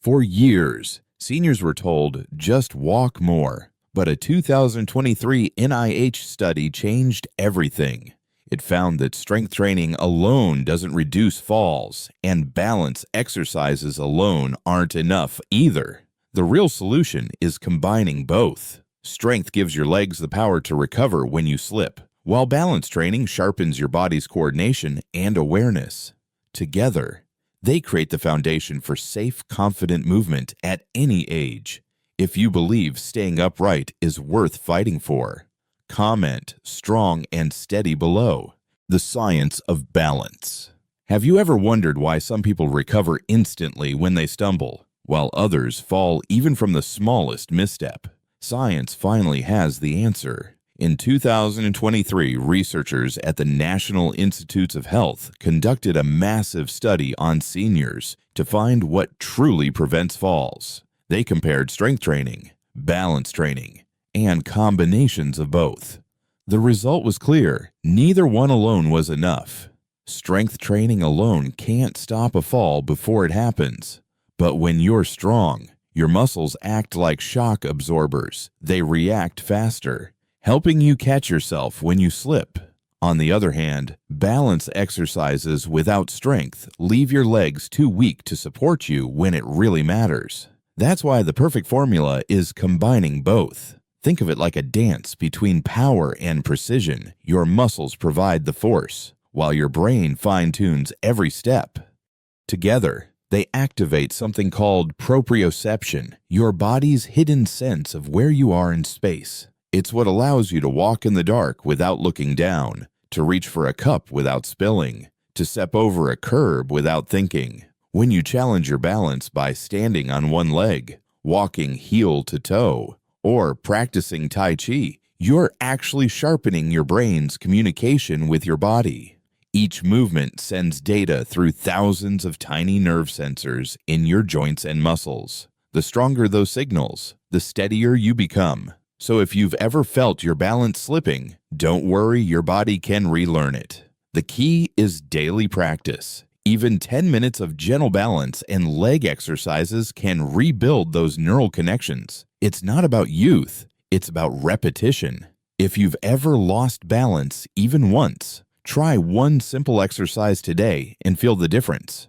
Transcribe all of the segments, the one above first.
For years, seniors were told, just walk more. But a 2023 NIH study changed everything. It found that strength training alone doesn't reduce falls, and balance exercises alone aren't enough either. The real solution is combining both. Strength gives your legs the power to recover when you slip, while balance training sharpens your body's coordination and awareness. Together, they create the foundation for safe, confident movement at any age. If you believe staying upright is worth fighting for, comment strong and steady below. The science of balance. Have you ever wondered why some people recover instantly when they stumble, while others fall even from the smallest misstep? Science finally has the answer. In 2023, researchers at the National Institutes of Health conducted a massive study on seniors to find what truly prevents falls. They compared strength training, balance training, and combinations of both. The result was clear. Neither one alone was enough. Strength training alone can't stop a fall before it happens. But when you're strong, your muscles act like shock absorbers. They react faster, helping you catch yourself when you slip. On the other hand, balance exercises without strength leave your legs too weak to support you when it really matters. That's why the perfect formula is combining both. Think of it like a dance between power and precision. Your muscles provide the force, while your brain fine-tunes every step. Together, they activate something called proprioception, your body's hidden sense of where you are in space. It's what allows you to walk in the dark without looking down, to reach for a cup without spilling, to step over a curb without thinking. When you challenge your balance by standing on one leg, walking heel to toe, or practicing Tai Chi, you're actually sharpening your brain's communication with your body. Each movement sends data through thousands of tiny nerve sensors in your joints and muscles. The stronger those signals, the steadier you become. So if you've ever felt your balance slipping, don't worry, your body can relearn it. The key is daily practice. Even 10 minutes of gentle balance and leg exercises can rebuild those neural connections. It's not about youth, it's about repetition. If you've ever lost balance even once, try one simple exercise today and feel the difference.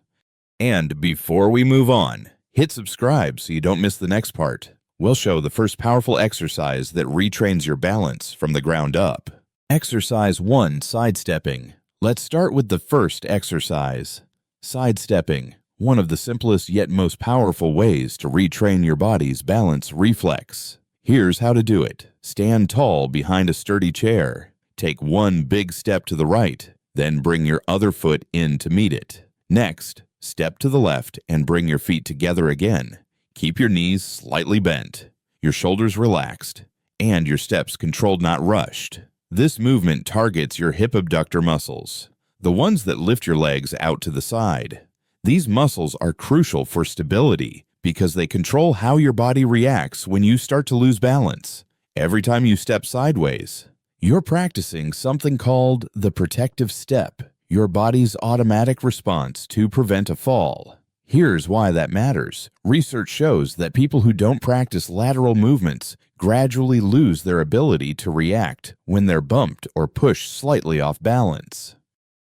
And before we move on, hit subscribe so you don't miss the next part. We'll show the first powerful exercise that retrains your balance from the ground up. Exercise 1, sidestepping. Let's start with the first exercise. Sidestepping, one of the simplest yet most powerful ways to retrain your body's balance reflex. Here's how to do it. Stand tall behind a sturdy chair. Take one big step to the right, then bring your other foot in to meet it. Next, step to the left and bring your feet together again. Keep your knees slightly bent, your shoulders relaxed, and your steps controlled, not rushed. This movement targets your hip abductor muscles, the ones that lift your legs out to the side. These muscles are crucial for stability because they control how your body reacts when you start to lose balance. Every time you step sideways, you're practicing something called the protective step, your body's automatic response to prevent a fall. Here's why that matters. Research shows that people who don't practice lateral movements gradually lose their ability to react when they're bumped or pushed slightly off balance.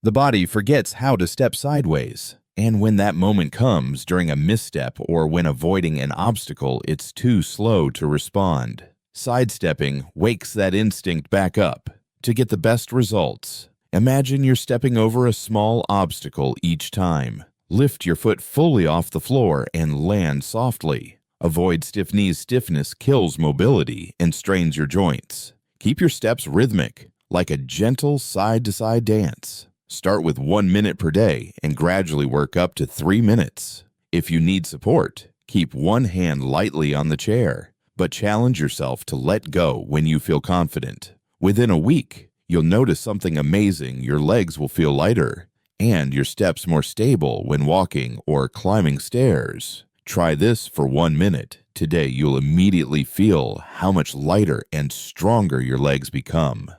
The body forgets how to step sideways, and when that moment comes during a misstep or when avoiding an obstacle, it's too slow to respond. Sidestepping wakes that instinct back up. To get the best results, imagine you're stepping over a small obstacle each time. Lift your foot fully off the floor and land softly. Avoid stiff knees. Stiffness kills mobility and strains your joints. Keep your steps rhythmic, like a gentle side-to-side dance. Start with 1 minute per day and gradually work up to 3 minutes. If you need support, keep one hand lightly on the chair, but challenge yourself to let go when you feel confident. Within a week, you'll notice something amazing. Your legs will feel lighter, and your steps more stable when walking or climbing stairs. Try this for 1 minute. Today, you'll immediately feel how much lighter and stronger your legs become.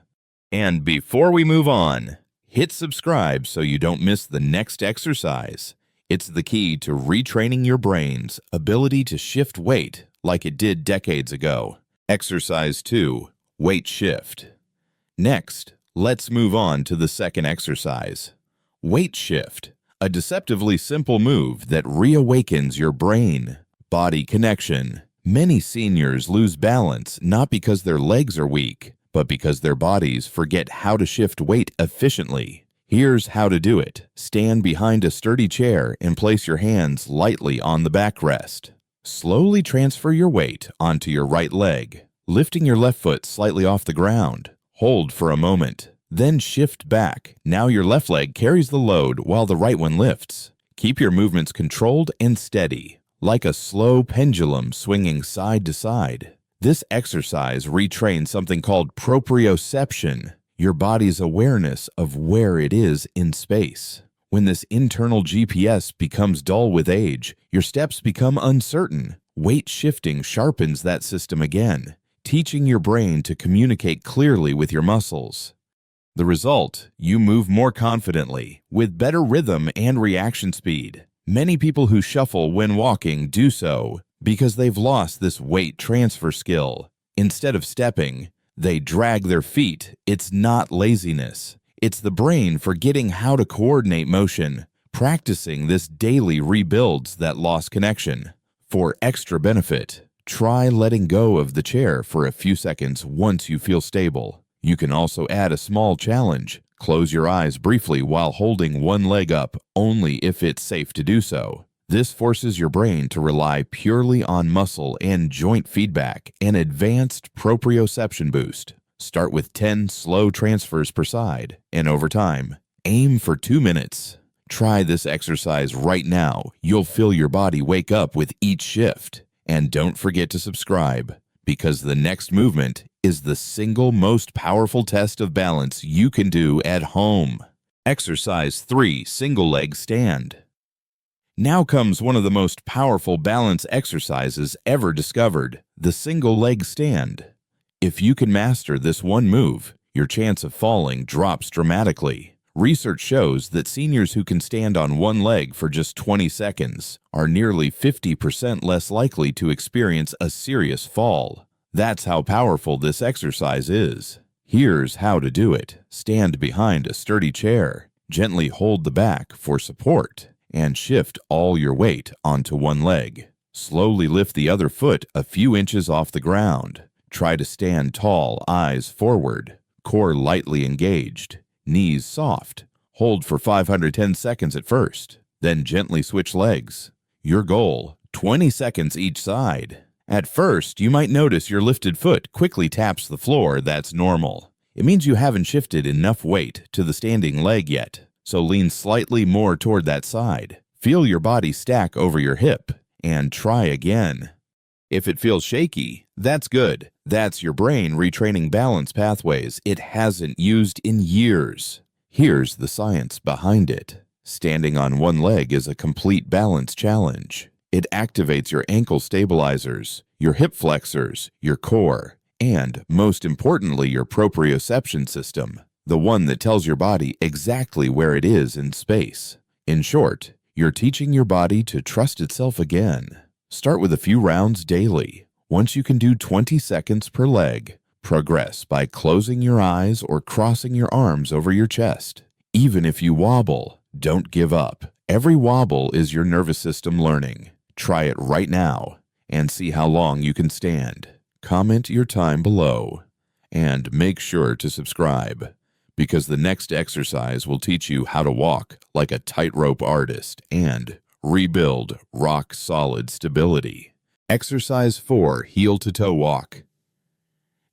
And before we move on, hit subscribe so you don't miss the next exercise. It's the key to retraining your brain's ability to shift weight like it did decades ago. Exercise 2. Weight shift. Next, let's move on to the second exercise. Weight shift, a deceptively simple move that reawakens your brain-body connection. Many seniors lose balance not because their legs are weak, but because their bodies forget how to shift weight efficiently. Here's how to do it. Stand behind a sturdy chair and place your hands lightly on the backrest. Slowly transfer your weight onto your right leg, lifting your left foot slightly off the ground. Hold for a moment, then shift back. Now your left leg carries the load while the right one lifts. Keep your movements controlled and steady, like a slow pendulum swinging side to side. This exercise retrains something called proprioception, your body's awareness of where it is in space. When this internal GPS becomes dull with age, your steps become uncertain. Weight shifting sharpens that system again, teaching your brain to communicate clearly with your muscles. The result, you move more confidently, with better rhythm and reaction speed. Many people who shuffle when walking do so because they've lost this weight transfer skill. Instead of stepping, they drag their feet. It's not laziness. It's the brain forgetting how to coordinate motion. Practicing this daily rebuilds that lost connection. For extra benefit, try letting go of the chair for a few seconds once you feel stable. You can also add a small challenge. Close your eyes briefly while holding one leg up, only if it's safe to do so. This forces your brain to rely purely on muscle and joint feedback, an advanced proprioception boost. Start with 10 slow transfers per side, and over time, aim for 2 minutes. Try this exercise right now. You'll feel your body wake up with each shift. And don't forget to subscribe, because the next movement is the single most powerful test of balance you can do at home. Exercise 3. Single leg stand. Now comes one of the most powerful balance exercises ever discovered, the single leg stand. If you can master this one move, your chance of falling drops dramatically. Research shows that seniors who can stand on one leg for just 20 seconds are nearly 50% less likely to experience a serious fall. That's how powerful this exercise is. Here's how to do it. Stand behind a sturdy chair. Gently hold the back for support and shift all your weight onto one leg. Slowly lift the other foot a few inches off the ground. Try to stand tall, eyes forward, core lightly engaged, knees soft. Hold for 510 seconds at first, then gently switch legs. Your goal, 20 seconds each side. At first, you might notice your lifted foot quickly taps the floor. That's normal. It means you haven't shifted enough weight to the standing leg yet. So lean slightly more toward that side. Feel your body stack over your hip, and try again. If it feels shaky, that's good. That's your brain retraining balance pathways it hasn't used in years. Here's the science behind it. Standing on one leg is a complete balance challenge. It activates your ankle stabilizers, your hip flexors, your core, and, most importantly, your proprioception system, the one that tells your body exactly where it is in space. In short, you're teaching your body to trust itself again. Start with a few rounds daily. Once you can do 20 seconds per leg, progress by closing your eyes or crossing your arms over your chest. Even if you wobble, don't give up. Every wobble is your nervous system learning. Try it right now and see how long you can stand. Comment your time below and make sure to subscribe, because the next exercise will teach you how to walk like a tightrope artist and rebuild rock-solid stability. Exercise 4. Heel-to-toe walk.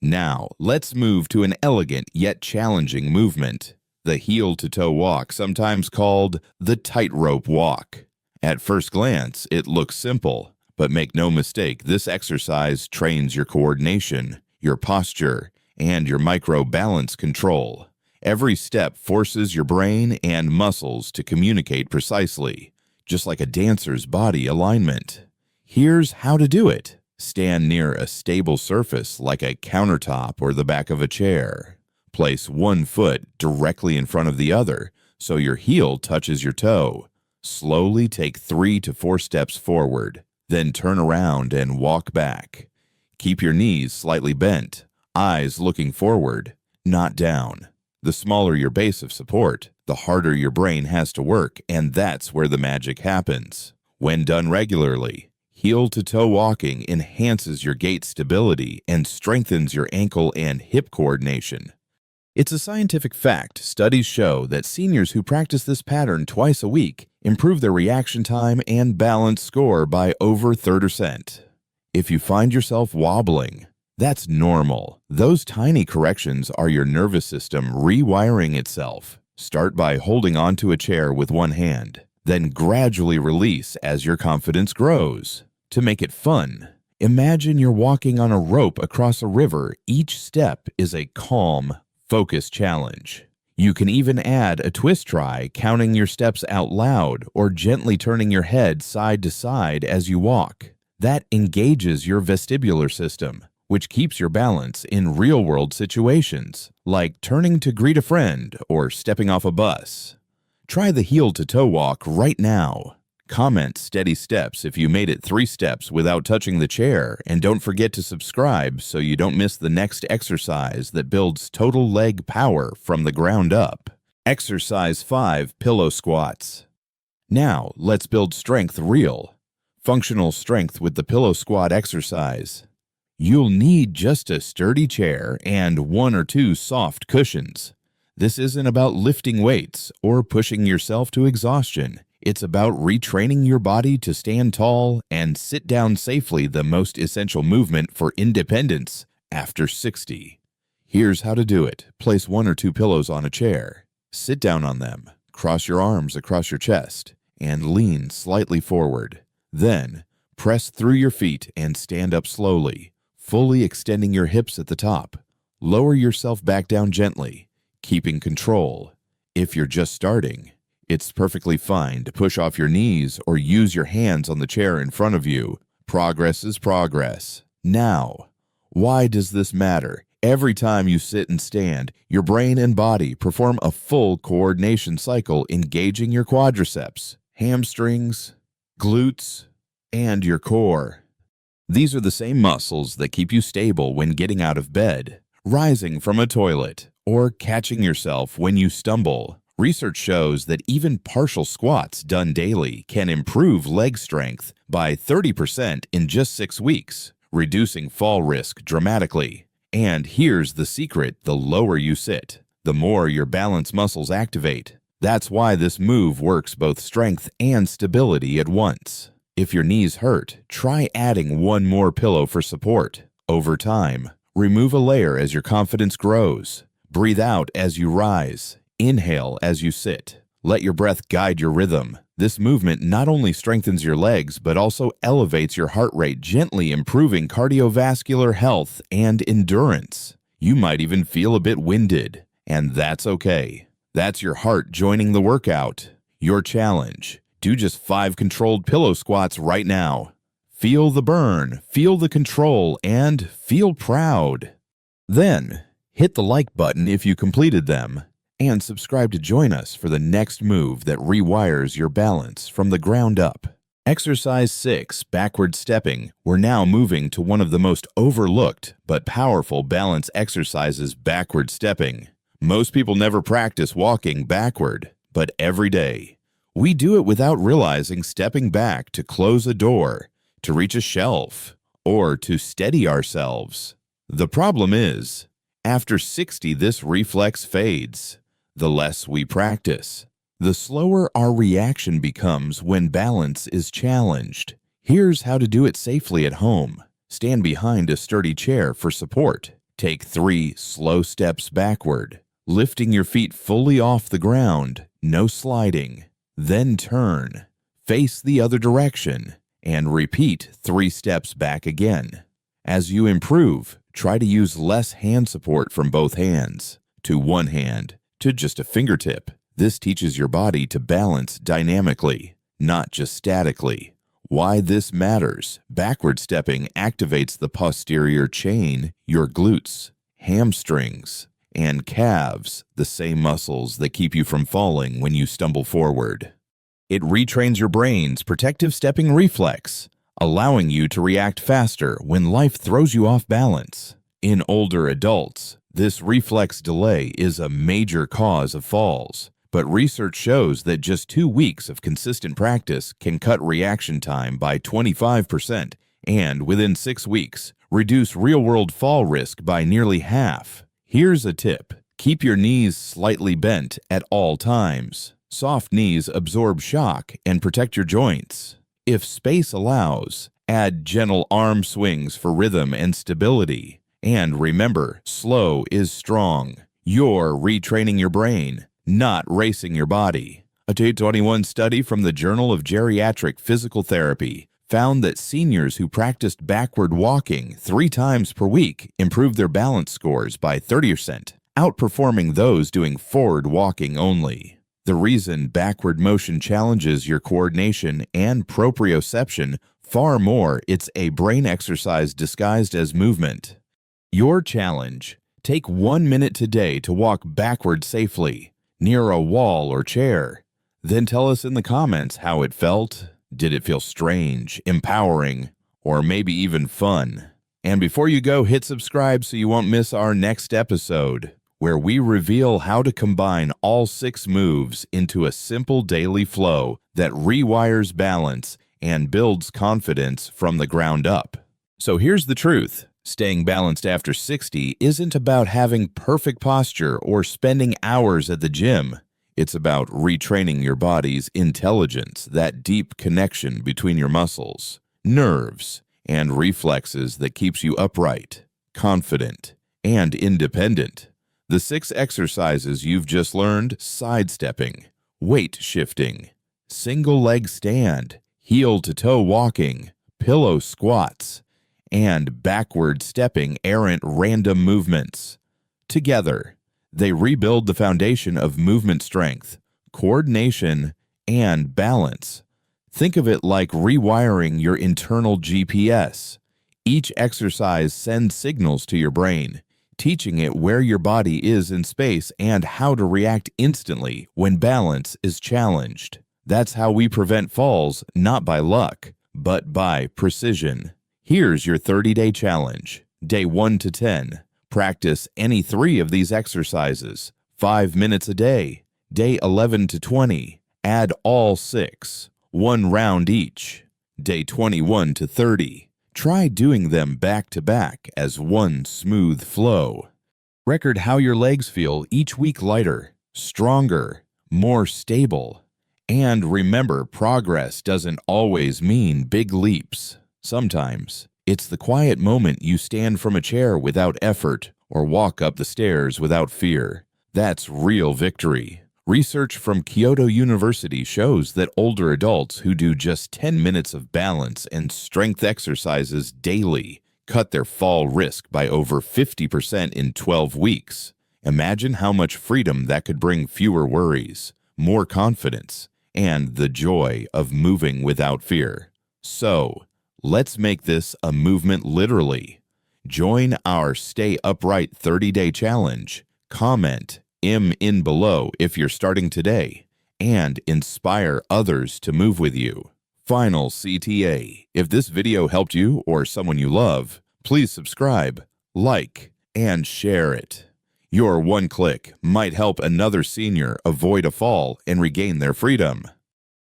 Now, let's move to an elegant yet challenging movement, the heel-to-toe walk, sometimes called the tightrope walk. At first glance, it looks simple, but make no mistake, this exercise trains your coordination, your posture, and your micro-balance control. Every step forces your brain and muscles to communicate precisely, just like a dancer's body alignment. Here's how to do it. Stand near a stable surface like a countertop or the back of a chair. Place one foot directly in front of the other so your heel touches your toe. Slowly take 3 to 4 steps forward, then turn around and walk back. Keep your knees slightly bent, eyes looking forward, not down. The smaller your base of support, the harder your brain has to work, and that's where the magic happens. When done regularly, heel-to-toe walking enhances your gait stability and strengthens your ankle and hip coordination. It's a scientific fact. Studies show that seniors who practice this pattern twice a week improve their reaction time and balance score by over 30%. If you find yourself wobbling, that's normal. Those tiny corrections are your nervous system rewiring itself. Start by holding onto a chair with one hand, then gradually release as your confidence grows. To make it fun, imagine you're walking on a rope across a river. Each step is a calm, focus challenge. You can even add a twist try, counting your steps out loud or gently turning your head side to side as you walk. That engages your vestibular system, which keeps your balance in real-world situations, like turning to greet a friend or stepping off a bus. Try the heel-to-toe walk right now. Comment steady steps if you made it 3 steps without touching the chair, and don't forget to subscribe so you don't miss the next exercise that builds total leg power from the ground up. Exercise 5, Pillow Squats. Now, let's build strength real. Functional strength with the pillow squat exercise. You'll need just a sturdy chair and 1 or 2 soft cushions. This isn't about lifting weights or pushing yourself to exhaustion. It's about retraining your body to stand tall and sit down safely, the most essential movement for independence after 60. Here's how to do it. Place 1 or 2 pillows on a chair. Sit down on them, cross your arms across your chest, and lean slightly forward. Then, press through your feet and stand up slowly, fully extending your hips at the top. Lower yourself back down gently, keeping control. If you're just starting, it's perfectly fine to push off your knees or use your hands on the chair in front of you. Progress is progress. Now, why does this matter? Every time you sit and stand, your brain and body perform a full coordination cycle, engaging your quadriceps, hamstrings, glutes, and your core. These are the same muscles that keep you stable when getting out of bed, rising from a toilet, or catching yourself when you stumble. Research shows that even partial squats done daily can improve leg strength by 30% in just 6 weeks, reducing fall risk dramatically. And here's the secret: the lower you sit, the more your balance muscles activate. That's why this move works both strength and stability at once. If your knees hurt, try adding 1 more pillow for support. Over time, remove a layer as your confidence grows. Breathe out as you rise. Inhale as you sit. Let your breath guide your rhythm. This movement not only strengthens your legs, but also elevates your heart rate, gently improving cardiovascular health and endurance. You might even feel a bit winded, and that's okay. That's your heart joining the workout. Your challenge: do just 5 controlled pillow squats right now. Feel the burn, feel the control, and feel proud. Then, hit the like button if you completed them, and subscribe to join us for the next move that rewires your balance from the ground up. Exercise 6, Backward Stepping. We're now moving to one of the most overlooked but powerful balance exercises: backward stepping. Most people never practice walking backward, but every day, we do it without realizing, stepping back to close a door, to reach a shelf, or to steady ourselves. The problem is, after 60, this reflex fades. The less we practice, the slower our reaction becomes when balance is challenged. Here's how to do it safely at home. Stand behind a sturdy chair for support. Take 3 slow steps backward, lifting your feet fully off the ground, no sliding. Then turn, face the other direction, and repeat 3 steps back again. As you improve, try to use less hand support from both hands, to one hand, to just a fingertip. This teaches your body to balance dynamically, not just statically. Why this matters: backward stepping activates the posterior chain, your glutes, hamstrings, and calves, the same muscles that keep you from falling when you stumble forward. It retrains your brain's protective stepping reflex, allowing you to react faster when life throws you off balance. In older adults, this reflex delay is a major cause of falls, but research shows that just 2 weeks of consistent practice can cut reaction time by 25% and, within 6 weeks, reduce real-world fall risk by nearly half. Here's a tip. Keep your knees slightly bent at all times. Soft knees absorb shock and protect your joints. If space allows, add gentle arm swings for rhythm and stability. And remember, slow is strong. You're retraining your brain, not racing your body. A 2021 study from the Journal of Geriatric Physical Therapy found that seniors who practiced backward walking 3 times per week improved their balance scores by 30%, outperforming those doing forward walking only. The reason backward motion challenges your coordination and proprioception far more, it's a brain exercise disguised as movement. Your challenge: take 1 minute today to walk backward safely, near a wall or chair. Then tell us in the comments how it felt. Did it feel strange, empowering, or maybe even fun? And before you go, hit subscribe so you won't miss our next episode, where we reveal how to combine all 6 moves into a simple daily flow that rewires balance and builds confidence from the ground up. So here's the truth. Staying balanced after 60 isn't about having perfect posture or spending hours at the gym. It's about retraining your body's intelligence, that deep connection between your muscles, nerves, and reflexes that keeps you upright, confident, and independent. The 6 exercises you've just learned: sidestepping, weight shifting, single leg stand, heel to toe walking, pillow squats, and backward stepping errant random movements. Together, they rebuild the foundation of movement strength, coordination, and balance. Think of it like rewiring your internal GPS. Each exercise sends signals to your brain, teaching it where your body is in space and how to react instantly when balance is challenged. That's how we prevent falls, not by luck, but by precision. Here's your 30-day challenge. Day 1 to 10. Practice any 3 of these exercises, 5 minutes a day. Day 11 to 20. Add all 6, 1 round each. Day 21 to 30. Try doing them back to back as one smooth flow. Record how your legs feel each week: lighter, stronger, more stable. And remember, progress doesn't always mean big leaps. Sometimes it's the quiet moment you stand from a chair without effort or walk up the stairs without fear. That's real victory. Research from Kyoto University shows that older adults who do just 10 minutes of balance and strength exercises daily cut their fall risk by over 50% in 12 weeks. Imagine how much freedom that could bring: fewer worries, more confidence, and the joy of moving without fear. So, let's make this a movement literally. Join our Stay Upright 30-day challenge. Comment in below if you're starting today, and inspire others to move with you. Final CTA. If this video helped you or someone you love, please subscribe, like, and share it. Your one click might help another senior avoid a fall and regain their freedom.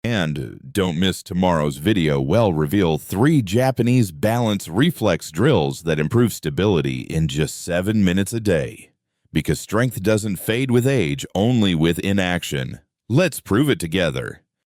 And don't miss tomorrow's video. We'll reveal 3 Japanese balance reflex drills that improve stability in just 7 minutes a day. Because strength doesn't fade with age, only with inaction. Let's prove it together.